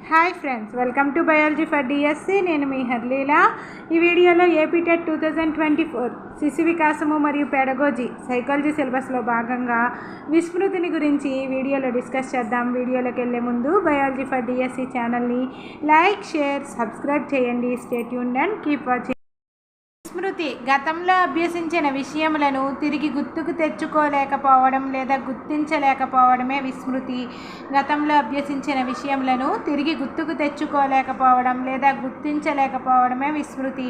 Hi friends, welcome to biology for DSC. నేను మీ హర్లీల. ఈ వీడియోలో ఏపీ టెట్ 2024 శిశు వికాసము మరియు పెడగోజీ సైకాలజీ సిలబస్లో భాగంగా విస్మృతిని గురించి వీడియోలో డిస్కస్ చేద్దాం. వీడియోలోకి వెళ్ళే ముందు బయాలజీ ఫర్ డిఎస్సి ఛానల్ని లైక్, షేర్, సబ్స్క్రైబ్ చేయండి. Stay tuned and keep watching. విస్మృతి గతంలో అభ్యసించిన విషయములను తిరిగి గుర్తుకు తెచ్చుకోలేకపోవడం లేదా గుర్తించలేకపోవడమే విస్మృతి. గతంలో అభ్యసించిన విషయములను తిరిగి గుర్తుకు తెచ్చుకోలేకపోవడం లేదా గుర్తించలేకపోవడమే విస్మృతి.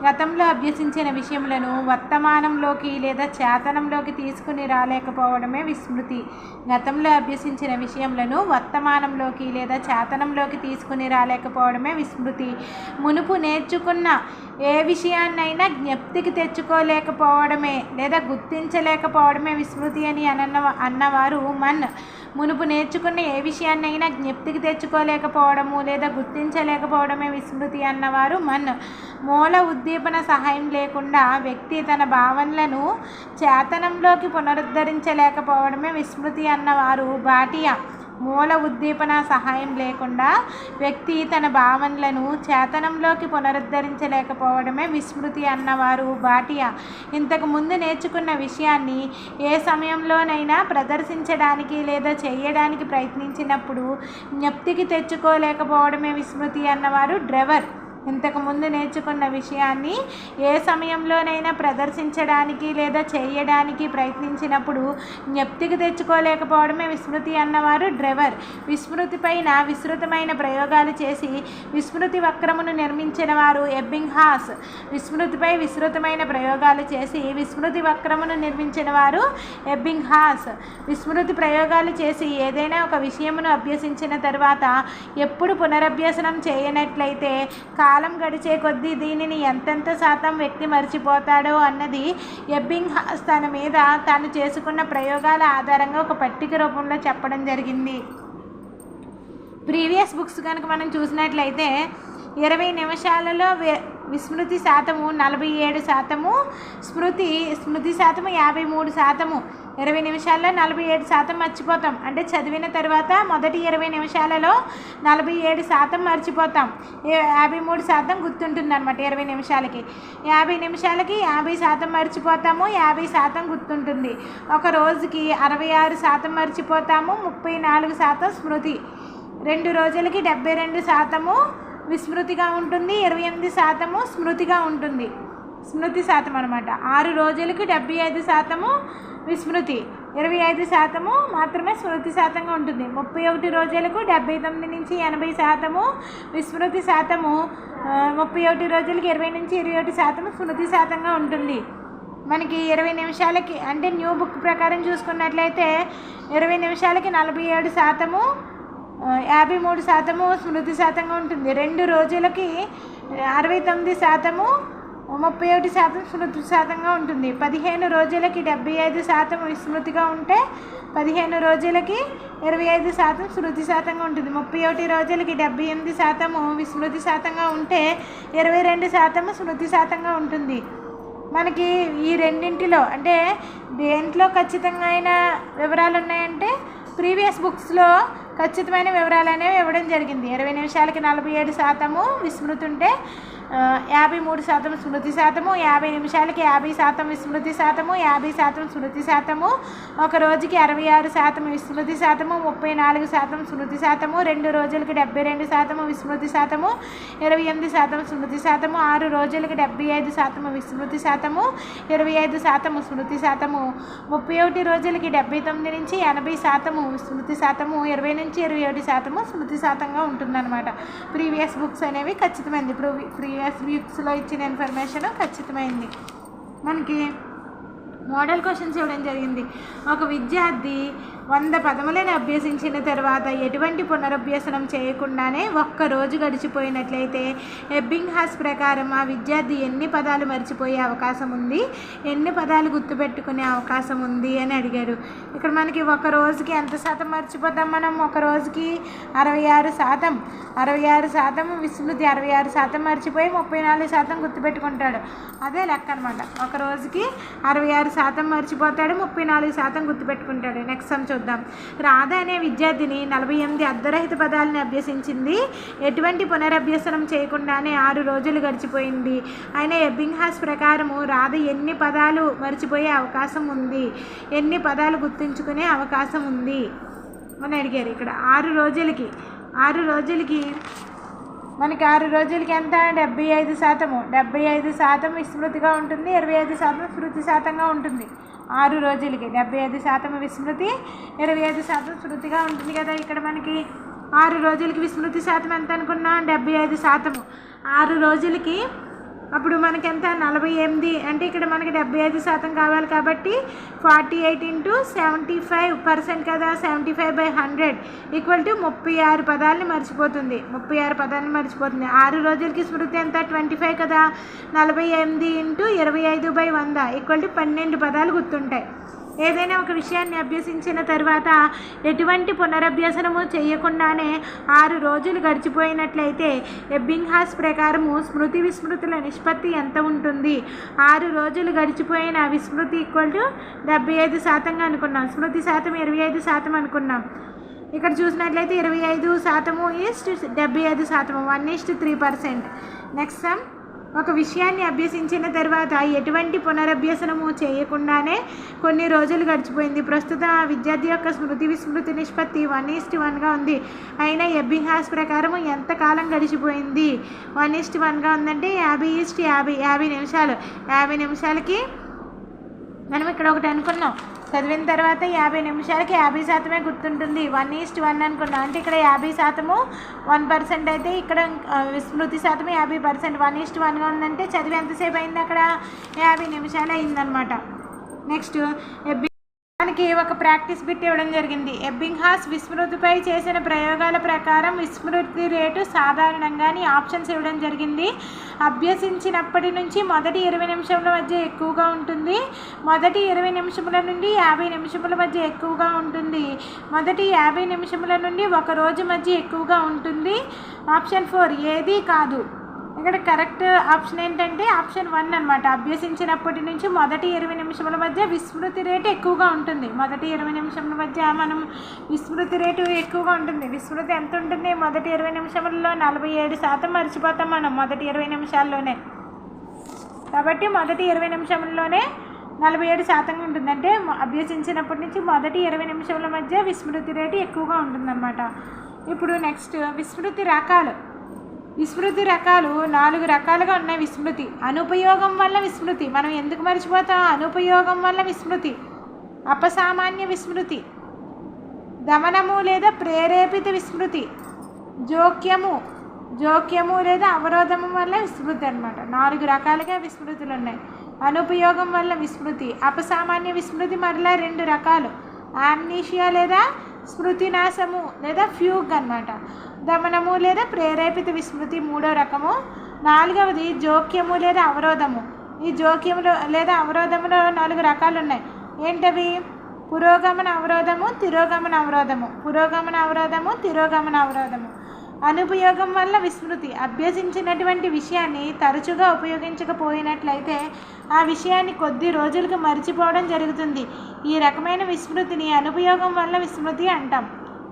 గతంలో అభ్యసించిన విషయములను వర్తమానంలోకి లేదా చేతనంలోకి తీసుకుని రాలేకపోవడమే విస్మృతి. గతంలో అభ్యసించిన విషయములను వర్తమానంలోకి లేదా చేతనంలోకి తీసుకుని రాలేకపోవడమే విస్మృతి. మునుపు నేర్చుకున్న ఏ విషయాన్నైనా జ్ఞప్తికి తెచ్చుకోలేకపోవడమే లేదా గుర్తించలేకపోవడమే విస్మృతి అని అన్నవారు మన్. మునుపు నేర్చుకున్న ఏ విషయాన్నైనా జ్ఞప్తికి తెచ్చుకోలేకపోవడము లేదా గుర్తించలేకపోవడమే విస్మృతి అన్నవారు మన్. మూల ఉద్దీపన సహాయం లేకుండా వ్యక్తి తన భావనలను చేతనంలోకి పునరుద్ధరించలేకపోవడమే విస్మృతి అన్నవారు భాటియా. మూల ఉద్దీపన సహాయం లేకుండా వ్యక్తి తన భావనలను చేతనంలోకి పునరుద్ధరించలేకపోవడమే విస్మృతి అన్నవారు భాటియా. ఇంతకు ముందు నేర్చుకున్న విషయాన్ని ఏ సమయంలోనైనా ప్రదర్శించడానికి లేదా చేయడానికి ప్రయత్నించినప్పుడు జ్ఞప్తికి తెచ్చుకోలేకపోవడమే విస్మృతి అన్నవారు డ్రెవర్. ఇంతకు ముందు నేర్చుకున్న విషయాన్ని ఏ సమయంలోనైనా ప్రదర్శించడానికి లేదా చేయడానికి ప్రయత్నించినప్పుడు జ్ఞప్తికి తెచ్చుకోలేకపోవడమే విస్మృతి అన్నవారు డ్రెవర్. విస్మృతిపైన విస్తృతమైన ప్రయోగాలు చేసి విస్మృతి వక్రమును నిర్మించిన వారు ఎబ్బింగ్హాస్. విస్మృతిపై విస్తృతమైన ప్రయోగాలు చేసి విస్మృతి వక్రమును నిర్మించిన వారు ఎబ్బింగ్హాస్. విస్మృతి ప్రయోగాలు చేసి ఏదైనా ఒక విషయమును అభ్యసించిన తర్వాత ఎప్పుడు పునరభ్యసనం చేయనట్లయితే కాలం గడిచే కొద్దీ దీనిని ఎంతెంత శాతం వ్యక్తి మర్చిపోతాడో అన్నది ఎబ్బింగ్హాస్ తన మీద తాను చేసుకున్న ప్రయోగాల ఆధారంగా ఒక పట్టిక రూపంలో చెప్పడం జరిగింది. ప్రీవియస్ బుక్స్ కనుక మనం చూసినట్లయితే 20 నిమిషాలలో విస్మృతి శాతము 47%, స్మృతి శాతము 53%. 20 నిమిషాల్లో 47% మర్చిపోతాం. అంటే చదివిన తర్వాత మొదటి 20 నిమిషాలలో 47% మర్చిపోతాం. 53% గుర్తుంటుంది అనమాట. 20 నిమిషాలకి 50 నిమిషాలకి 50% మర్చిపోతాము, 50% గుర్తుంటుంది. ఒక రోజుకి 66% మర్చిపోతాము, 34% స్మృతి. 2 రోజులకి 72% విస్మృతిగా ఉంటుంది, 28% స్మృతిగా ఉంటుంది. స్మృతి శాతం అనమాట. 6 రోజులకి 75% విస్మృతి, 25% మాత్రమే స్మృతి శాతంగా ఉంటుంది. 31 రోజులకు 79 నుంచి 80% విస్మృతి శాతము, 31 రోజులకి 20 నుంచి 21% స్మృతి శాతంగా ఉంటుంది. మనకి 20 నిమిషాలకి అంటే న్యూ బుక్ ప్రకారం చూసుకున్నట్లయితే 20 నిమిషాలకి 47%, 53% స్మృతి శాతంగా ఉంటుంది. 2 రోజులకి 69%, 31% స్మృతి శాతంగా ఉంటుంది. 15 రోజులకి 75% విస్మృతిగా ఉంటే 15 రోజులకి 25% స్మృతి శాతంగా ఉంటుంది. 31 రోజులకి 78% విస్మృతి శాతంగా ఉంటే 22% స్మృతి శాతంగా ఉంటుంది. మనకి ఈ రెండింటిలో అంటే దేంట్లో ఖచ్చితంగా అయిన వివరాలు ఉన్నాయంటే ప్రీవియస్ బుక్స్లో ఖచ్చితమైన వివరాలు అనేవి ఇవ్వడం జరిగింది. 20 నిమిషాలకి 47% విస్మృతి ఉంటే 53% స్మృతి శాతము, 50 నిమిషాలకి 50% విస్మృతి శాతము, 50% స్మృతి శాతము, ఒక రోజుకి 66% విస్మృతి శాతము, 34% స్మృతి శాతము, 2 రోజులకి 72% విస్మృతి శాతము, 28% స్మృతి శాతము, 6 రోజులకి 75% విస్మృతి శాతము, 25% స్మృతి శాతము, 31 రోజులకి 79 నుంచి 80% స్మృతి శాతము, 20 నుంచి 27% స్మృతి శాతంగా ఉంటుందన్నమాట. ప్రీవియస్ బుక్స్ అనేవి ఖచ్చితమైంది. ప్రీవియస్ బుక్స్లో ఇచ్చిన ఇన్ఫర్మేషన్ ఖచ్చితమైంది. మనకి మోడల్ క్వశ్చన్స్ ఇవ్వడం జరిగింది. ఒక విద్యార్థి 100 పదములను అభ్యసించిన తర్వాత ఎటువంటి పునరభ్యసనం చేయకుండానే ఒక్కరోజు గడిచిపోయినట్లయితే ఎబ్బింగ్హాస్ ప్రకారం ఆ విద్యార్థి ఎన్ని పదాలు మర్చిపోయే అవకాశం ఉంది, ఎన్ని పదాలు గుర్తుపెట్టుకునే అవకాశం ఉంది అని అడిగారు. ఇక్కడ మనకి ఒక రోజుకి ఎంత శాతం మర్చిపోతాం మనం? ఒక రోజుకి 66%. 66% విస్మృతి, 66% మర్చిపోయి 34% గుర్తుపెట్టుకుంటాడు. అదే లెక్క అనమాట. ఒక రోజుకి 66% మర్చిపోతాడు, 34% గుర్తుపెట్టుకుంటాడు. నెక్స్ట్ సమ్ చూద్దాం. రాధ అనే విద్యార్థిని 48 అర్ధరహిత పదాలని అభ్యసించింది. ఎటువంటి పునరభ్యసనం చేయకుండానే 6 రోజులు గడిచిపోయింది. అయినా ఎబ్బింగ్హాస్ ప్రకారము రాధ ఎన్ని పదాలు మర్చిపోయే అవకాశం ఉంది, ఎన్ని పదాలు గుర్తుంచుకునే అవకాశం ఉంది అని అడిగారు. ఇక్కడ 6 రోజులకి మనకి 6 రోజులకి ఎంత? 75%. 75% విస్మృతిగా ఉంటుంది, 25% స్మృతి శాతంగా ఉంటుంది. 6 రోజులకి 75% విస్మృతి, 25% స్మృతిగా ఉంటుంది కదా. ఇక్కడ మనకి 6 రోజులకి విస్మృతి శాతం ఎంత అనుకున్నాం? 75%. 6 రోజులకి అప్పుడు మనకి ఎంత? 48. అంటే ఇక్కడ మనకి 75% కావాలి కాబట్టి 48 × 75% కదా. 75/100 = 36 పదాలని మర్చిపోతుంది. 36 పదాలని మర్చిపోతుంది. 6 రోజులకి స్మృతి ఎంత? 25 కదా. 48 × 25/100 = 12 పదాలు గుర్తుంటాయి. ఏదైనా ఒక విషయాన్ని అభ్యసించిన తర్వాత ఎటువంటి పునరభ్యసనము చేయకుండానే 6 రోజులు గడిచిపోయినట్లయితే ఎబ్బింగ్హాస్ ప్రకారము స్మృతి విస్మృతుల నిష్పత్తి ఎంత ఉంటుంది? 6 రోజులు గడిచిపోయిన విస్మృతి = 75% అనుకున్నాం. స్మృతి శాతం 25% అనుకున్నాం. ఇక్కడ చూసినట్లయితే 25% 75%, 1:3%. Next some. ఒక విషయాన్ని అభ్యసించిన తర్వాత ఎటువంటి పునరభ్యసనము చేయకుండానే కొన్ని రోజులు గడిచిపోయింది. ప్రస్తుతం ఆ విద్యార్థి యొక్క స్మృతి విస్మృతి నిష్పత్తి 1:1గా ఉంది. అయినా ఎబ్బింగ్హాస్ ప్రకారం ఎంత కాలం గడిచిపోయింది? 1:1గా ఉందంటే 50 నిమిషాలు. 50 నిమిషాలకి మనం ఇక్కడ ఒకటి అనుకున్నాం, చదివిన తర్వాత 50 నిమిషాలకి 50% గుర్తుంటుంది. 1:1 అనుకున్నాం. అంటే ఇక్కడ 50% 1% అయితే ఇక్కడ స్మృతి శాతం 50%. 1:1గా ఉందంటే చదివి ఎంతసేపు అయింది? అక్కడ 50 నిమిషాలు అయిందనమాట. నెక్స్ట్ మనకి ఒక ప్రాక్టీస్ బిట్ ఇవ్వడం జరిగింది. ఎబ్బింగ్హాస్ విస్మృతిపై చేసిన ప్రయోగాల ప్రకారం విస్మృతి రేటు సాధారణంగాని ఆప్షన్స్ ఇవ్వడం జరిగింది. అభ్యసించినప్పటి నుంచి మొదటి 20 నిమిషముల మధ్య ఎక్కువగా ఉంటుంది, మొదటి 20 నిమిషముల నుండి 50 నిమిషముల మధ్య ఎక్కువగా ఉంటుంది, మొదటి 50 నిమిషముల నుండి 1 రోజు మధ్య ఎక్కువగా ఉంటుంది. ఆప్షన్ 4 ఏదీ కాదు. ఇక్కడ కరెక్ట్ ఆప్షన్ ఏంటంటే ఆప్షన్ 1 అనమాట. అభ్యసించినప్పటి నుంచి మొదటి 20 నిమిషముల మధ్య విస్మృతి రేటు ఎక్కువగా ఉంటుంది. మొదటి 20 నిమిషముల మధ్య మనం విస్మృతి రేటు ఎక్కువగా ఉంటుంది. విస్మృతి ఎంత ఉంటుంది? మొదటి 20 నిమిషములలో 47% మర్చిపోతాం మనం మొదటి 20 నిమిషాల్లోనే. కాబట్టి మొదటి 20 నిమిషముల్లోనే 47% ఉంటుంది. అంటే అభ్యసించినప్పటి నుంచి మొదటి 20 నిమిషముల మధ్య విస్మృతి రేటు ఎక్కువగా ఉంటుందన్నమాట. ఇప్పుడు నెక్స్ట్ విస్మృతి రకాలు 4 రకాలుగా ఉన్నాయి. విస్మృతి, అనుపయోగం వల్ల విస్మృతి. మనం ఎందుకు మర్చిపోతాం? అనుపయోగం వల్ల విస్మృతి. అపసామాన్య విస్మృతి, దమనము లేదా ప్రేరేపిత విస్మృతి, జోక్యము లేదా అవరోధము వల్ల విస్మృతి అనమాట. 4 రకాలుగా విస్మృతులు ఉన్నాయి. అనుపయోగం వల్ల విస్మృతి, అపసామాన్య విస్మృతి మరలా 2 రకాలు, ఆమ్నీషియా లేదా స్మృతి నాశము లేదా ఫ్యూగ్ అన్నమాట. దమనము లేదా ప్రేరేపిత విస్మృతి 3వ రకము. 4వది జోక్యము లేదా అవరోధము. ఈ జోక్యములు లేదా అవరోధములో 4 రకాలు ఉన్నాయి. ఏంటవి? పురోగమన అవరోధము, తిరోగమన అవరోధము. అనుపయోగం వల్ల విస్మృతి, అభ్యసించినటువంటి విషయాన్ని తరచుగా ఉపయోగించకపోయినట్లయితే ఆ విషయాన్ని కొద్ది రోజులకు మర్చిపోవడం జరుగుతుంది. ఈ రకమైన విస్మృతిని అనుపయోగం వల్ల విస్మృతి అంటాం.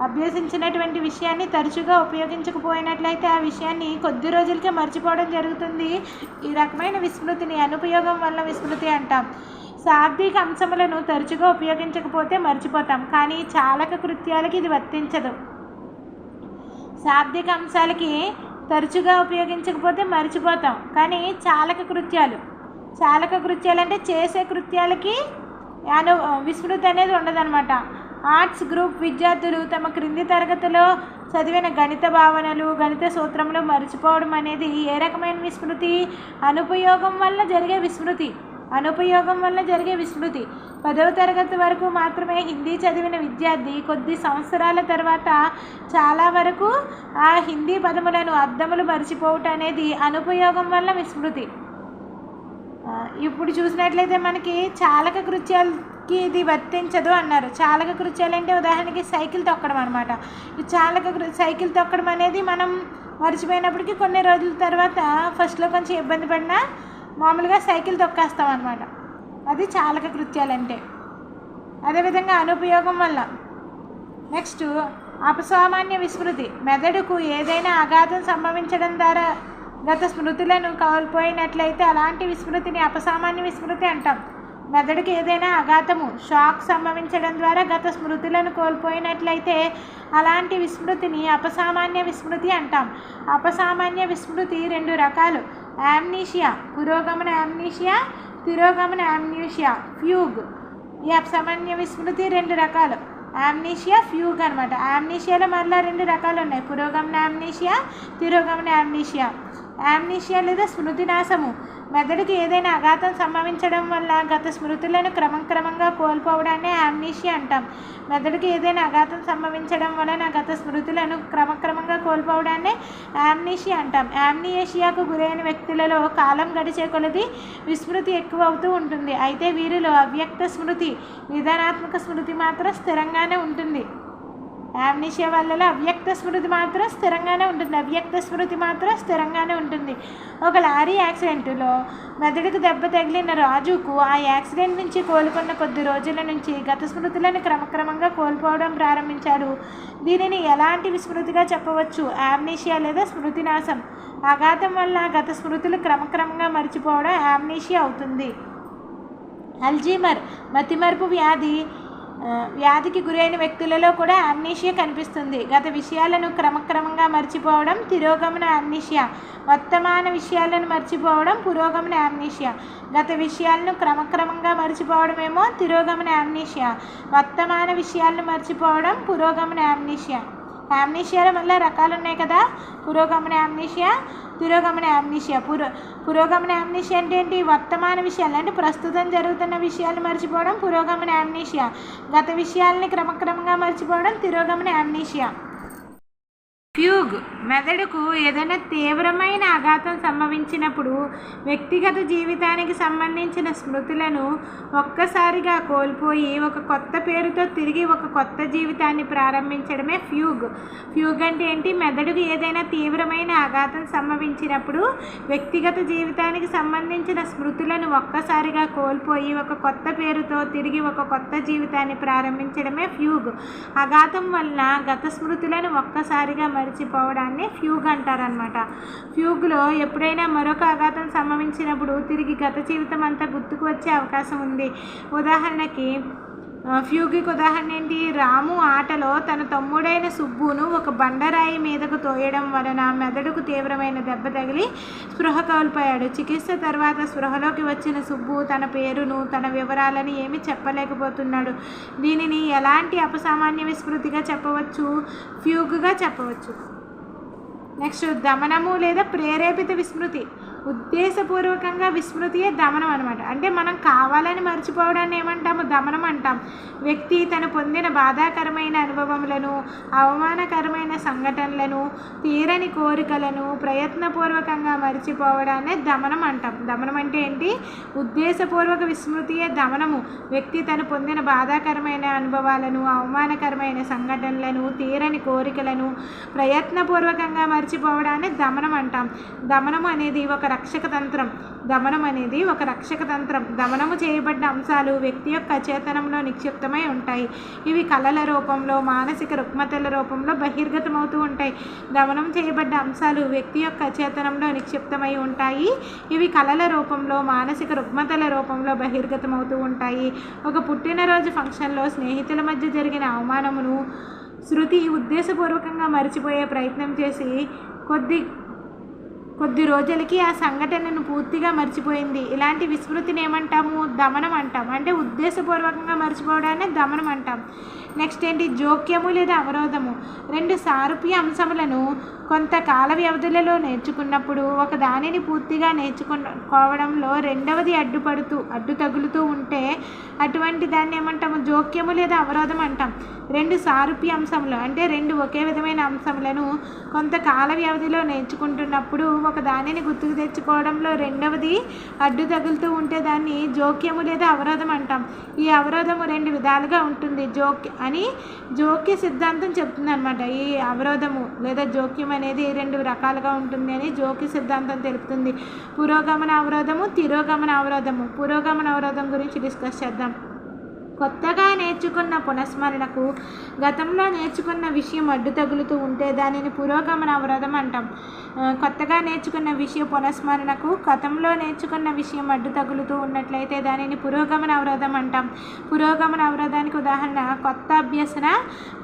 అభ్యసించినటువంటి విషయాన్ని తరచుగా ఉపయోగించకపోయినట్లయితే ఆ విషయాన్ని కొద్ది రోజులకే మర్చిపోవడం జరుగుతుంది. ఈ రకమైన విస్మృతిని అనుపయోగం వల్ల విస్మృతి అంటాం. శాబ్దిక అంశములను తరచుగా ఉపయోగించకపోతే మర్చిపోతాం, కానీ చాలక కృత్యాలకి ఇది వర్తించదు. శాబ్దిక అంశాలకి తరచుగా ఉపయోగించకపోతే మర్చిపోతాం, కానీ చాలక కృత్యాలు అంటే చేసే కృత్యాలకి విస్మృతి అనేది ఉండదన్నమాట. ఆర్ట్స్ గ్రూప్ విద్యార్థులు తమ క్రింది తరగతిలో చదివిన గణిత భావనలు, గణిత సూత్రములు మర్చిపోవడం అనేది ఏ రకమైన విస్మృతి? అనుపయోగం వల్ల జరిగే విస్మృతి. 10వ తరగతి వరకు మాత్రమే హిందీ చదివిన విద్యార్థి కొద్ది సంవత్సరాల తర్వాత చాలా వరకు ఆ హిందీ పదములను అర్థములు మర్చిపోవటం అనేది అనుపయోగం వల్ల విస్మృతి. ఇప్పుడు చూసినట్లయితే మనకి చాలక కృత్యాలకి ఇది వర్తించదు అన్నారు. చాలక కృత్యాలు అంటే ఉదాహరణకి సైకిల్ తొక్కడం అనమాట. ఈ సైకిల్ తొక్కడం అనేది మనం మర్చిపోయినప్పటికీ కొన్ని రోజుల తర్వాత ఫస్ట్లో కొంచెం ఇబ్బంది పడినా మామూలుగా సైకిల్ తొక్కేస్తాం అనమాట. అది చాలక కృత్యాలంటే. అదేవిధంగా అనుపయోగం వల్ల నెక్స్ట్ అపసామాన్య విస్మృతి. మెదడుకు ఏదైనా ఆఘాతం సంభవించడం ద్వారా గత స్మృతులను కోల్పోయినట్లయితే అలాంటి విస్మృతిని అపసామాన్య విస్మృతి అంటాం. మెదడుకి ఏదైనా ఆఘాతము షాక్ సంభవించడం ద్వారా గత స్మృతులను కోల్పోయినట్లయితే అలాంటి విస్మృతిని అపసామాన్య విస్మృతి అంటాం. అపసామాన్య విస్మృతి రెండు రకాలు: యామ్నీషియా, పురోగమన యామ్నీషియా, తిరోగమన యామ్నీషియా, ఫ్యూగ్. ఈ అపసామాన్య విస్మృతి రెండు రకాలు: యామ్నీషియా, ఫ్యూగ్ అనమాట. యామ్నీషియాలో మరలా రెండు రకాలు ఉన్నాయి: పురోగమన యామ్నీషియా, తిరోగమన యామ్నీషియా. యామ్నీషియా లేదా స్మృతి నాశము. మెదడుకి ఏదైనా ఆఘాతం సంభవించడం వల్ల గత స్మృతులను క్రమంగా కోల్పోవడాన్ని యామ్నీషియా అంటాం. మెదడుకి ఏదైనా ఆఘాతం సంభవించడం వలన గత స్మృతులను క్రమంగా కోల్పోవడాన్ని యామ్నీషియా అంటాం. యామ్నీషియాకు గురైన వ్యక్తులలో కాలం గడిచే కొలది విస్మృతి ఎక్కువ అవుతూ ఉంటుంది. అయితే వీరిలో అవ్యక్త స్మృతి, విధానాత్మక స్మృతి మాత్రం స్థిరంగానే ఉంటుంది. యామ్నీషియా వాళ్ళలో అవ్యక్త స్మృతి మాత్రం స్థిరంగానే ఉంటుంది. ఒక లారీ యాక్సిడెంట్లో మెదడుకు దెబ్బ తగిలిన రాజుకు ఆ యాక్సిడెంట్ నుంచి కోలుకున్న కొద్ది రోజుల నుంచి గత స్మృతులను క్రమంగా కోల్పోవడం ప్రారంభించాడు. దీనిని ఎలాంటి విస్మృతిగా చెప్పవచ్చు? యామ్నీషియా లేదా స్మృతి నాశం. ఆఘాతం వల్ల గత స్మృతులు క్రమంగా మర్చిపోవడం యామ్నీషియా అవుతుంది. అల్జీమర్ మతిమరుపు వ్యాధికి గురైన వ్యక్తులలో కూడా యామ్నీషియా కనిపిస్తుంది. గత విషయాలను క్రమంగా మర్చిపోవడం తిరోగమన యామ్నీషియా. వర్తమాన విషయాలను మర్చిపోవడం పురోగమన యామ్నీషియా. గత విషయాలను క్రమంగా మర్చిపోవడమేమో తిరోగమన యామ్నీషియా. వర్తమాన విషయాలను మర్చిపోవడం పురోగమన యామ్నీషియా. యామ్నీషియాలో మళ్ళీ రకాలు ఉన్నాయి కదా: పురోగమన యామ్నీషియా, తిరోగమన యామ్నీషియా. పురోగమన యామ్నీషియా అంటే ఏంటి? వర్తమాన విషయాలు అంటే ప్రస్తుతం జరుగుతున్న విషయాలు మర్చిపోవడం పురోగమన యామ్నీషియా. గత విషయాలని క్రమంగా మర్చిపోవడం తిరోగమన యామ్నీషియా. ఫ్యూగ్. మెదడుకు ఏదైనా తీవ్రమైన ఆఘాతం సంభవించినప్పుడు వ్యక్తిగత జీవితానికి సంబంధించిన స్మృతులను ఒక్కసారిగా కోల్పోయి ఒక కొత్త పేరుతో తిరిగి ఒక కొత్త జీవితాన్ని ప్రారంభించడమే ఫ్యూగ్. ఫ్యూగ్ అంటే ఏంటి? మెదడుకు ఏదైనా తీవ్రమైన ఆఘాతం సంభవించినప్పుడు వ్యక్తిగత జీవితానికి సంబంధించిన స్మృతులను ఒక్కసారిగా కోల్పోయి ఒక కొత్త పేరుతో తిరిగి ఒక కొత్త జీవితాన్ని ప్రారంభించడమే ఫ్యూగ్. ఆఘాతం వల్ల గత స్మృతులను ఒక్కసారిగా మర్చిపోవడాన్ని ఫ్యూగ్ అంటారనమాట. ఫ్యూగ్లో ఎప్పుడైనా మరొక ఆఘాతం సంభవించినప్పుడు తిరిగి గత జీవితం అంతా గుర్తుకు వచ్చే అవకాశం ఉంది. ఉదాహరణకి ఫ్యూగ్కి ఉదాహరణ ఏంటి? రాము ఆటలో తన తమ్ముడైన సుబ్బును ఒక బండరాయి మీదకు తోయడం వలన మెదడుకు తీవ్రమైన దెబ్బ తగిలి స్పృహ కోల్పోయాడు. చికిత్స తర్వాత స్పృహలోకి వచ్చిన సుబ్బు తన పేరును, తన వివరాలను ఏమీ చెప్పలేకపోతున్నాడు. దీనిని ఎలాంటి అపసామాన్య విస్మృతిగా చెప్పవచ్చు? ఫ్యూగ్గా చెప్పవచ్చు. నెక్స్ట్ దమనము లేదా ప్రేరేపిత విస్మృతి. ఉద్దేశపూర్వకంగా విస్మృతియే దమనం అనమాట. అంటే మనం కావాలని మర్చిపోవడాన్ని ఏమంటాము? దమనం అంటాం. వ్యక్తి తను పొందిన బాధాకరమైన అనుభవములను, అవమానకరమైన సంఘటనలను, తీరని కోరికలను ప్రయత్నపూర్వకంగా మర్చిపోవడాన్ని దమనం అంటాం. దమనం అంటే ఏంటి? ఉద్దేశపూర్వక విస్మృతియే దమనము. వ్యక్తి తను పొందిన బాధాకరమైన అనుభవాలను, అవమానకరమైన సంఘటనలను, తీరని కోరికలను ప్రయత్నపూర్వకంగా మర్చిపోవడాన్ని దమనం అంటాం. దమనం అనేది ఒక రక్షక తంత్రం. దమనము చేయబడ్డ అంశాలు వ్యక్తి యొక్క అచేతనంలో నిక్షిప్తమై ఉంటాయి. ఇవి కళల రూపంలో, మానసిక రుగ్మతల రూపంలో బహిర్గతమవుతూ ఉంటాయి. దమనం చేయబడ్డ అంశాలు వ్యక్తి యొక్క అచేతనంలో నిక్షిప్తమై ఉంటాయి. ఇవి కళల రూపంలో, మానసిక రుగ్మతల రూపంలో బహిర్గతమవుతూ ఉంటాయి. ఒక పుట్టినరోజు ఫంక్షన్లో స్నేహితుల మధ్య జరిగిన అవమానమును శృతి ఉద్దేశపూర్వకంగా మర్చిపోయే ప్రయత్నం చేసి కొద్ది రోజులకి ఆ సంఘటనను పూర్తిగా మర్చిపోయింది. ఇలాంటి విస్మృతిని ఏమంటాము? దమనం అంటాం. అంటే ఉద్దేశపూర్వకంగా మర్చిపోవడాన్ని దమనం అంటాం. నెక్స్ట్ ఏంటి? జోక్యము లేదా అవరోధము. రెండు సారూప్య అంశములను కొంతకాల వ్యవధులలో నేర్చుకున్నప్పుడు ఒక దానిని పూర్తిగా నేర్చుకోవడంలో రెండవది అడ్డు తగులుతూ ఉంటే అటువంటి దాన్ని ఏమంటాము? జోక్యము లేదా అవరోధం అంటాం. రెండు సారూప్య అంశములు అంటే రెండు ఒకే విధమైన అంశములను కొంతకాల వ్యవధిలో నేర్చుకుంటున్నప్పుడు ఒక దానిని గుర్తుకు తెచ్చుకోవడంలో రెండవది అడ్డు తగులుతూ ఉంటే దాన్ని జోక్యము లేదా అవరోధం అంటాం. ఈ అవరోధము రెండు విధాలుగా ఉంటుంది. జోక్య సిద్ధాంతం చెప్తుంది అనమాట. ఈ అవరోధము లేదా జోక్యం అనేది రెండు రకాలుగా ఉంటుంది అని జోక్య సిద్ధాంతం తెలుపుతుంది. పురోగమన అవరోధము, తిరోగమన అవరోధము. పురోగమన అవరోధం గురించి డిస్కస్ చేద్దాం. కొత్తగా నేర్చుకున్న పునఃస్మరణకు గతంలో నేర్చుకున్న విషయం అడ్డు తగులుతూ ఉంటే దానిని పురోగమన అవరోధం అంటాం. కొత్తగా నేర్చుకున్న విషయం పునఃస్మరణకు గతంలో నేర్చుకున్న విషయం అడ్డు తగులుతూ ఉన్నట్లయితే దానిని పురోగమన అవరోధం అంటాం. పురోగమన అవరోధానికి ఉదాహరణ కొత్త అభ్యసన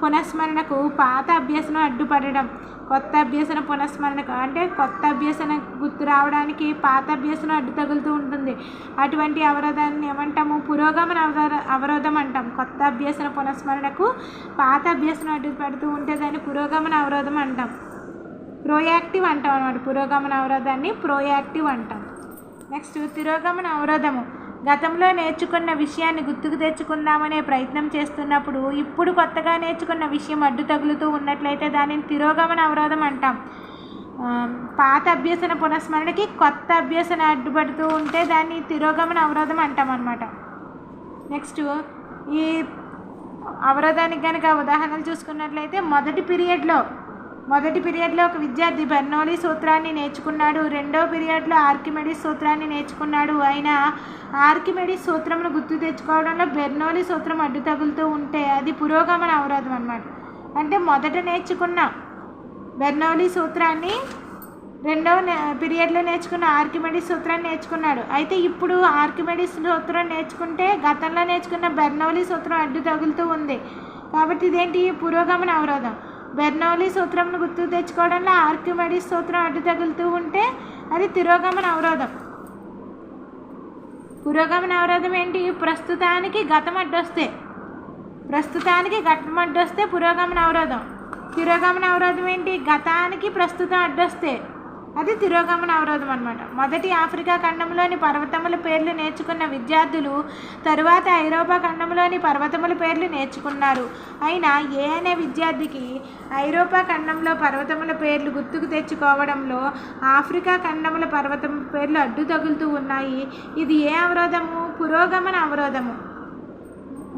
పునఃస్మరణకు పాత అభ్యసనం అడ్డుపడడం. కొత్త అభ్యసన పునఃస్మరణకు అంటే కొత్త అభ్యసన గుర్తు రావడానికి పాత అభ్యసనం అడ్డు తగులుతూ ఉంటుంది. అటువంటి అవరోధాన్ని ఏమంటాము? పురోగమన అవరోధం అంటాం. కొత్త అభ్యసన పునఃస్మరణకు పాత అభ్యసనం అడ్డు పడుతూ ఉంటే దాన్ని పురోగమన అవరోధం అంటాం. ప్రోయాక్టివ్ అంటాం అన్నమాట. పురోగమన అవరోధాన్ని ప్రోయాక్టివ్ అంటాం. నెక్స్ట్ తిరోగమన అవరోధము. గతంలో నేర్చుకున్న విషయాన్ని గుర్తుకు తెచ్చుకుందామనే ప్రయత్నం చేస్తున్నప్పుడు ఇప్పుడు కొత్తగా నేర్చుకున్న విషయం అడ్డు తగులుతూ ఉన్నట్లయితే దానిని తిరోగమన అవరోధం అంటాం. పాత అభ్యసన పునఃస్మరణకి కొత్త అభ్యసన అడ్డుపడుతూ ఉంటే దాన్ని తిరోగమన అవరోధం అంటాం అన్నమాట. నెక్స్ట్ ఈ అవరోధానికి కనుక ఉదాహరణలు చూసుకున్నట్లయితే మొదటి పీరియడ్లో ఒక విద్యార్థి బెర్నౌలీ సూత్రాన్ని నేర్చుకున్నాడు. రెండో పీరియడ్లో ఆర్కిమెడిస్ సూత్రాన్ని నేర్చుకున్నాడు. అయినా ఆర్కిమెడిస్ సూత్రంను గుర్తు తెచ్చుకోవడంలో బెర్నౌలీ సూత్రం అడ్డు తగులుతూ ఉంటే అది పురోగమన అవరోధం అన్నమాట. అంటే మొదట నేర్చుకున్న బెర్నౌలీ సూత్రాన్ని రెండవ పీరియడ్లో నేర్చుకున్న ఆర్కిమెడిస్ సూత్రాన్ని నేర్చుకున్నాడు. అయితే ఇప్పుడు ఆర్కిమెడిస్ సూత్రం నేర్చుకుంటే గతంలో నేర్చుకున్న బెర్నౌలీ సూత్రం అడ్డు తగులుతూ ఉంది. కాబట్టి ఇదేంటి? పురోగమన అవరోధం. బెర్నౌలీ సూత్రంను గుర్తు తెచ్చుకోవడంలో ఆర్కిమెడిస్ సూత్రం అడ్డు తగులుతూ ఉంటే అది తిరోగమన అవరోధం. పురోగమన అవరోధం ఏంటి? ప్రస్తుతానికి గతం అడ్డొస్తే పురోగమన అవరోధం. తిరోగమన అవరోధం ఏంటి? గతానికి ప్రస్తుతం అడ్డొస్తే అది తిరోగమన అవరోధం అన్నమాట. మొదటి ఆఫ్రికా ఖండంలోని పర్వతముల పేర్లు నేర్చుకున్న విద్యార్థులు తరువాత ఐరోపా ఖండంలోని పర్వతముల పేర్లు నేర్చుకున్నారు. అయినా ఏ అనే విద్యార్థికి ఐరోపా ఖండంలో పర్వతముల పేర్లు గుర్తుకు తెచ్చుకోవడంలో ఆఫ్రికా ఖండముల పర్వతముల పేర్లు అడ్డు తగులుతూ ఉన్నాయి. ఇది ఏ అవరోధము? పురోగమన అవరోధము.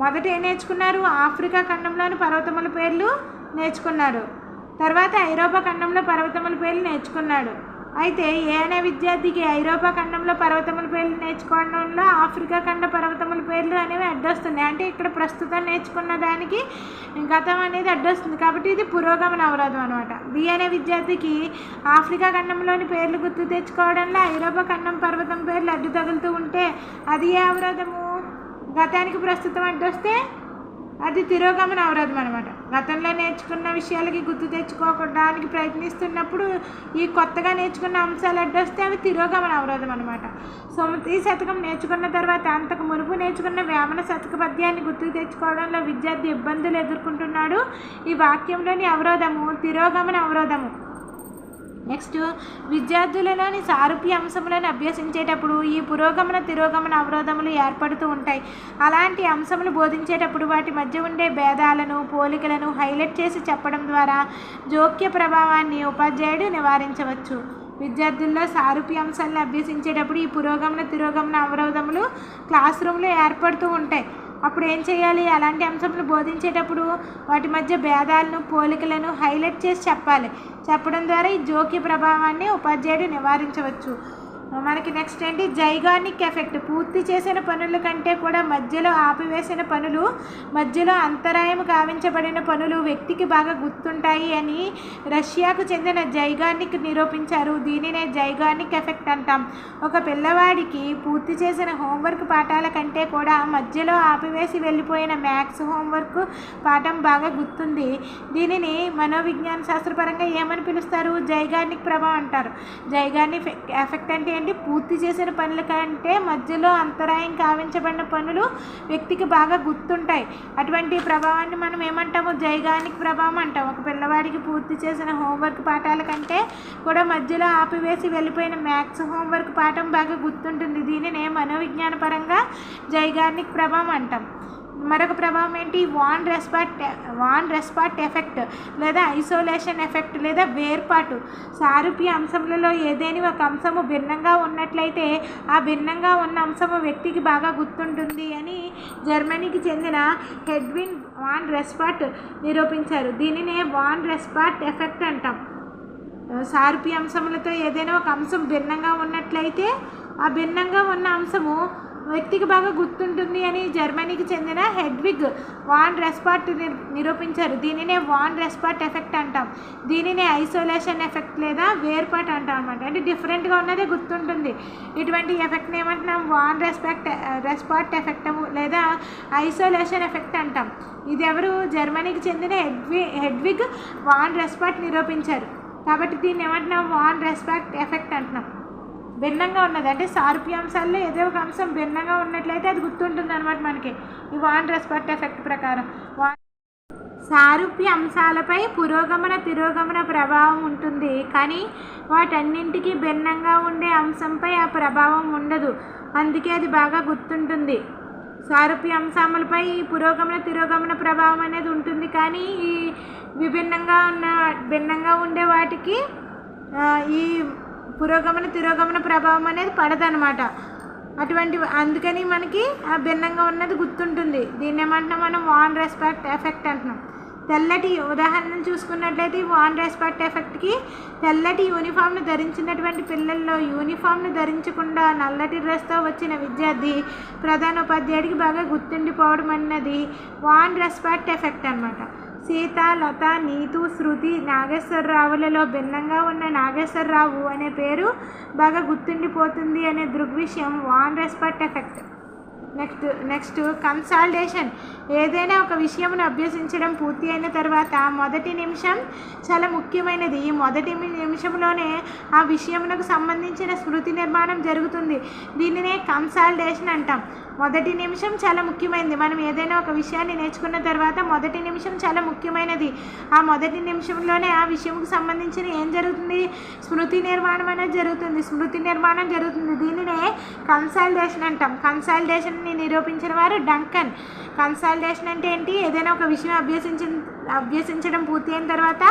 మొదట ఏం నేర్చుకున్నారు? ఆఫ్రికా ఖండంలోని పర్వతముల పేర్లు నేర్చుకున్నారు. తర్వాత ఐరోపా ఖండంలో పర్వతముల పేర్లు నేర్చుకున్నాడు. అయితే ఏ అనే విద్యార్థికి ఐరోపా ఖండంలో పర్వతముల పేర్లు నేర్చుకోవడంలో ఆఫ్రికా ఖండ పర్వతముల పేర్లు అనేవి అడ్డొస్తున్నాయి. అంటే ఇక్కడ ప్రస్తుతం నేర్చుకున్న దానికి గతం అనేది అడ్డొస్తుంది. కాబట్టి ఇది పురోగమన అవరోధం అనమాట. బి అనే విద్యార్థికి ఆఫ్రికా ఖండంలోని పేర్లు గుర్తు తెచ్చుకోవడంలో ఐరోపా ఖండం పర్వతం పేర్లు అడ్డు తగులుతూ ఉంటే అది ఏ అవరోధము? గతానికి ప్రస్తుతం అడ్డొస్తే అది తిరోగమన అవరోధం అనమాట. గతంలో నేర్చుకున్న విషయాలకి గుర్తు తెచ్చుకోవడానికి ప్రయత్నిస్తున్నప్పుడు ఈ కొత్తగా నేర్చుకున్న అంశాలు అడ్డొస్తే అవి తిరోగమన అవరోధం అనమాట. సుమతి శతకం నేర్చుకున్న తర్వాత అంతకు మునుపు నేర్చుకున్న వేమన శతక పద్యాన్ని గుర్తుకు తెచ్చుకోవడంలో విద్యార్థి ఇబ్బందులు ఎదుర్కొంటున్నాడు. ఈ వాక్యంలోని అవరోధము తిరోగమన అవరోధము. నెక్స్ట్ విద్యార్థులలోని సారూప్య అంశములను అభ్యసించేటప్పుడు ఈ పురోగమన తిరోగమన అవరోధములు ఏర్పడుతూ ఉంటాయి. అలాంటి అంశములు బోధించేటప్పుడు వాటి మధ్య ఉండే భేదాలను పోలికలను హైలైట్ చేసి చెప్పడం ద్వారా జోక్య ప్రభావాన్ని ఉపాధ్యాయుడు నివారించవచ్చు. విద్యార్థుల్లో సారూప్య అంశాలను అభ్యసించేటప్పుడు ఈ పురోగమన తిరోగమన అవరోధములు క్లాస్ రూమ్లో ఏర్పడుతూ ఉంటాయి. అప్పుడు ఏం చేయాలి? అలాంటి అంశములు బోధించేటప్పుడు వాటి మధ్య భేదాలను పోలికలను హైలైట్ చేసి చెప్పడం ద్వారా ఈ జోక్య ప్రభావాన్ని ఉపాధ్యాయుడు నివారించవచ్చు. మనకి నెక్స్ట్ ఏంటి? Zeigarnik effect. పూర్తి చేసిన పనుల కంటే కూడా మధ్యలో ఆపివేసిన పనులు, మధ్యలో అంతరాయం కావించబడిన పనులు వ్యక్తికి బాగా గుర్తుంటాయి అని రష్యాకు చెందిన జైగార్నిక్ నిరూపించారు. దీనినే జైగార్నిక్ ఎఫెక్ట్ అంటాం. ఒక పిల్లవాడికి పూర్తి చేసిన హోంవర్క్ పాఠాల కంటే కూడా మధ్యలో ఆపివేసి వెళ్ళిపోయిన మ్యాథ్స్ హోంవర్క్ పాఠం బాగా గుర్తుంది. దీనిని మనోవిజ్ఞాన శాస్త్రపరంగా ఏమని పిలుస్తారు? జైగార్నిక్ ప్రభావం అంటారు. జైగార్నిక్ ఎఫెక్ట్ అంటే పూర్తి చేసిన పనుల కంటే మధ్యలో అంతరాయం కావించబడిన పనులు వ్యక్తికి బాగా గుర్తుంటాయి. అటువంటి ప్రభావాన్ని మనం ఏమంటాము? జైగార్నిక్ ప్రభావం అంటాం. ఒక పిల్లవాడికి పూర్తి చేసిన హోంవర్క్ పాఠాల కంటే కూడా మధ్యలో ఆపివేసి వెళ్ళిపోయిన మ్యాథ్స్ హోంవర్క్ పాఠం బాగా గుర్తుంటుంది. దీనినే మనోవిజ్ఞాన పరంగా జైగార్నిక్ ప్రభావం అంటాం. మరొక ప్రభావం ఏంటి? వాన్ రెస్పాట్ ఎఫెక్ట్ లేదా ఐసోలేషన్ ఎఫెక్ట్ లేదా వేర్పాటు. సారూప్య అంశములలో ఏదేని ఒక అంశము భిన్నంగా ఉన్నట్లయితే ఆ భిన్నంగా ఉన్న అంశము వ్యక్తికి బాగా గుర్తుంటుంది అని జర్మనీకి చెందిన హెడ్విన్ వాన్ రెస్పాట్ నిరూపించారు. దీనినే వాన్ రెస్పాట్ ఎఫెక్ట్ అంటాం. సారూప్య అంశములతో ఏదైనా ఒక అంశం భిన్నంగా ఉన్నట్లయితే ఆ భిన్నంగా ఉన్న అంశము వ్యక్తికి బాగా గుర్తుంటుంది అని జర్మనీకి చెందిన హెడ్విగ్ వాన్ రెస్పార్ట్ నిరూపించారు. దీనినే వాన్ రెస్పార్ట్ ఎఫెక్ట్ అంటాం. దీనినే ఐసోలేషన్ ఎఫెక్ట్ లేదా వేర్పాటు అంటాం అనమాట. అంటే డిఫరెంట్గా ఉన్నదే గుర్తుంటుంది. ఇటువంటి ఎఫెక్ట్ని ఏమంటున్నాం? వాన్ రెస్పార్ట్ ఎఫెక్ట్ లేదా ఐసోలేషన్ ఎఫెక్ట్ అంటాం. ఇది ఎవరు? జర్మనీకి చెందిన హెడ్విగ్ వాన్ రెస్పార్ట్ నిరూపించారు. కాబట్టి దీన్ని ఏమంటున్నాం? వాన్ రెస్పార్ట్ ఎఫెక్ట్ అంటున్నాం. భిన్నంగా ఉన్నది అంటే సారూప్యాంశాల్లో ఏదో ఒక అంశం భిన్నంగా ఉన్నట్లయితే అది గుర్తుంటుంది అనమాట మనకి ఈ వాన్ రెస్పార్ట్ ఎఫెక్ట్ ప్రకారం. సారూప్య అంశాలపై పురోగమన తిరోగమన ప్రభావం ఉంటుంది, కానీ వాటన్నింటికి భిన్నంగా ఉండే అంశంపై ఆ ప్రభావం ఉండదు. అందుకే అది బాగా గుర్తుంటుంది. సారూప్య అంశాలపై పురోగమన తిరోగమన ప్రభావం అనేది ఉంటుంది, కానీ ఈ భిన్నంగా ఉండే వాటికి ఈ పురోగమన తిరోగమన ప్రభావం అనేది పడదనమాట. అందుకని మనకి ఆ భిన్నంగా ఉన్నది గుర్తుంటుంది. దీన్ని ఏమంటున్నాం మనం? వాన్ రెస్పార్ట్ ఎఫెక్ట్ అంటున్నాం. తెల్లటి ఉదాహరణలు చూసుకున్నట్లయితే వాన్ రెస్పార్ట్ ఎఫెక్ట్కి తెల్లటి యూనిఫామ్ను ధరించినటువంటి పిల్లల్లో యూనిఫామ్ను ధరించకుండా నల్లటి డ్రెస్తో వచ్చిన విద్యార్థి ప్రధాన ఉపాధ్యాయుడికి బాగా గుర్తుండిపోవడం అన్నది వాన్ రెస్పార్ట్ ఎఫెక్ట్ అనమాట. సీత, లత, నీతు, శృతి, నాగేశ్వరరావులలో భిన్నంగా ఉన్న నాగేశ్వరరావు అనే పేరు బాగా గుర్తుండిపోతుంది అనే దృగ్విషయం వాన్ రెస్పార్ట్ ఎఫెక్ట్. Next consolidation. ఏదైనా ఒక విషయమును అభ్యసించడం పూర్తి అయిన తర్వాత మొదటి నిమిషం చాలా ముఖ్యమైనది. ఈ మొదటి నిమిషంలోనే ఆ విషయమునకు సంబంధించిన స్మృతి నిర్మాణం జరుగుతుంది. దీనినే కన్సాలిడేషన్ అంటాం. మొదటి నిమిషం చాలా ముఖ్యమైనది. మనం ఏదైనా ఒక విషయాన్ని నేర్చుకున్న తర్వాత మొదటి నిమిషం చాలా ముఖ్యమైనది. ఆ మొదటి నిమిషంలోనే ఆ విషయంకు సంబంధించిన ఏం జరుగుతుంది? స్మృతి నిర్మాణం అనేది జరుగుతుంది. దీనినే కన్సాలిడేషన్ అంటాం. కన్సాలిడేషన్ని నిరూపించిన వారు డంకన్. కన్సాలిడేషన్ అంటే ఏంటి? ఏదైనా ఒక విషయం అభ్యసించడం పూర్తి అయిన తర్వాత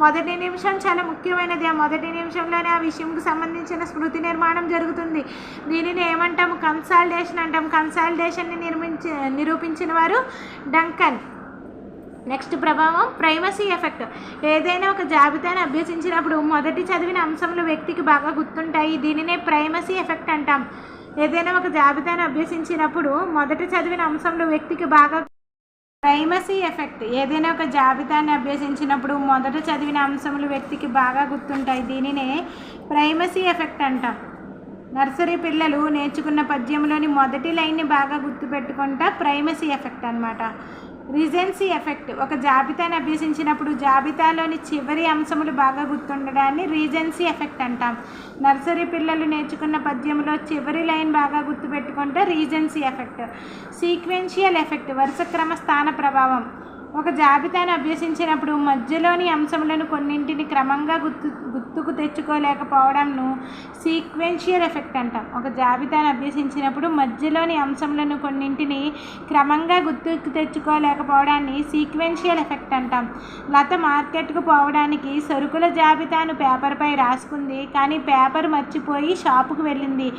మొదటి నిమిషం చాలా ముఖ్యమైనది. ఆ మొదటి నిమిషంలోనే ఆ విషయంకు సంబంధించిన స్మృతి నిర్మాణం జరుగుతుంది. దీనిని ఏమంటాము? కన్సాలిడేషన్ అంటాం. కన్సాలిడేషన్ని నిరూపించిన వారు డంకన్. నెక్స్ట్ ప్రభావం ప్రైమసీ ఎఫెక్ట్. ఏదైనా ఒక జాబితాను అభ్యసించినప్పుడు మొదటి చదివిన అంశంలో వ్యక్తికి బాగా గుర్తుంటాయి. దీనినే ప్రైమసీ ఎఫెక్ట్ అంటాం. ఏదైనా ఒక జాబితాను అభ్యసించినప్పుడు మొదట చదివిన అంశంలో వ్యక్తికి బాగా ప్రైమసీ ఎఫెక్ట్. ఏదైనా ఒక జాబితాన్ని అభ్యసించినప్పుడు మొదట చదివిన అంశములు వ్యక్తికి బాగా గుర్తుంటాయి. దీనినే ప్రైమసీ ఎఫెక్ట్ అంటాం. నర్సరీ పిల్లలు నేర్చుకున్న పద్యంలోని మొదటి లైన్ని బాగా గుర్తుపెట్టుకుంటా ప్రైమసీ ఎఫెక్ట్ అనమాట. Regency effect. ఒక జాబితాను అభ్యసించినప్పుడు జాబితాలోని చివరి అంశములు బాగా గుర్తుండడాన్ని రీజెన్సీ ఎఫెక్ట్ అంటాం. నర్సరీ పిల్లలు నేర్చుకున్న పద్యంలో చివరి లైన్ బాగా గుర్తుపెట్టుకుంటే రీజెన్సీ ఎఫెక్ట్. Sequential effect. వరుస క్రమ స్థాన ప్రభావం. ఒక జాబితాను అభ్యసించినప్పుడు మధ్యలోని అంశములను కొన్నింటిని క్రమంగా గుర్తుకు తెచ్చుకోలేకపోవడంను సీక్వెన్షియల్ ఎఫెక్ట్ అంటాం. ఒక జాబితాను అభ్యసించినప్పుడు మధ్యలోని అంశములను కొన్నింటిని క్రమంగా గుర్తుకు తెచ్చుకోలేకపోవడాన్ని సీక్వెన్షియల్ ఎఫెక్ట్ అంటాం. లత మార్కెట్కు పోవడానికి సరుకుల జాబితాను పేపర్పై రాసుకుంది, కానీ పేపర్ మర్చిపోయి షాపుకు వెళ్ళింది.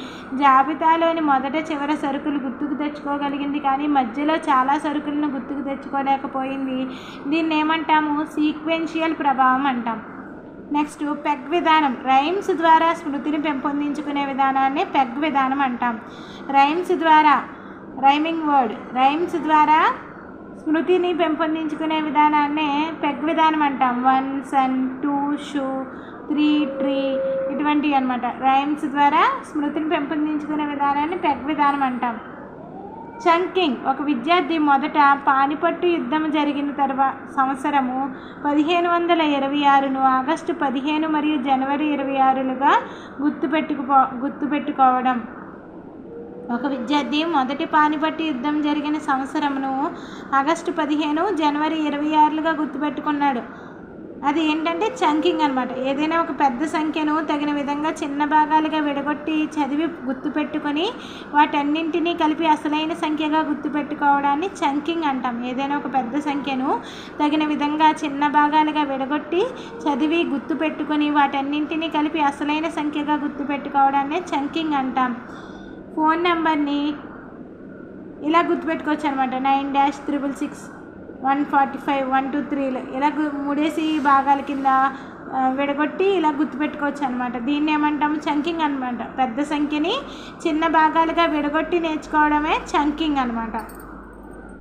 జాబితాలోని మొదట చివరి సరుకులు గుర్తుకు తెచ్చుకోగలిగింది, కానీ మధ్యలో చాలా సరుకులను గుర్తుకు తెచ్చుకోలేకపోయింది. దీన్ని ఏమంటాము? సీక్వెన్షియల్ ప్రభావం అంటాం. నెక్స్ట్ పెగ్ విధానం. రైమ్స్ ద్వారా స్మృతిని పెంపొందించుకునే విధానాన్ని పెగ్ విధానం అంటాం. రైమ్స్ ద్వారా స్మృతిని పెంపొందించుకునే విధానాన్నే పెగ్ విధానం అంటాం. 1 sun 2 shoe 3 tree ఇటువంటివి అనమాట. రైమ్స్ ద్వారా స్మృతిని పెంపొందించుకునే విధానాన్ని పెగ్ విధానం అంటాం. చంకింగ్. ఒక విద్యార్థి మొదట పానిపట్టు యుద్ధం జరిగిన సంవత్సరము 1526ను ఆగస్టు 15 మరియు జనవరి 26లుగా గుర్తుపెట్టుకోవడం. ఒక విద్యార్థి మొదటి పానిపట్టు యుద్ధం జరిగిన సంవత్సరమును ఆగస్టు 15 జనవరి 26లుగా గుర్తుపెట్టుకున్నాడు. అది ఏంటంటే చంకింగ్ అనమాట. ఏదైనా ఒక పెద్ద సంఖ్యను తగిన విధంగా చిన్న భాగాలుగా విడగొట్టి చదివి గుర్తుపెట్టుకొని వాటన్నింటినీ కలిపి అసలైన సంఖ్యగా గుర్తుపెట్టుకోవడాన్ని చంకింగ్ అంటాం. ఏదైనా ఒక పెద్ద సంఖ్యను తగిన విధంగా చిన్న భాగాలుగా విడగొట్టి చదివి గుర్తుపెట్టుకొని వాటన్నింటినీ కలిపి అసలైన సంఖ్యగా గుర్తుపెట్టుకోవడాన్ని చంకింగ్ అంటాం. ఫోన్ నెంబర్ని ఇలా గుర్తుపెట్టుకోవచ్చు అనమాట. 9-666 145 123 ఇలా 3 భాగాల కింద విడగొట్టి ఇలా గుర్తుపెట్టుకోవచ్చు అనమాట. దీన్ని ఏమంటాము? చంకింగ్ అనమాట. పెద్ద సంఖ్యని చిన్న భాగాలుగా విడగొట్టి నేర్చుకోవడమే చంకింగ్ అనమాట.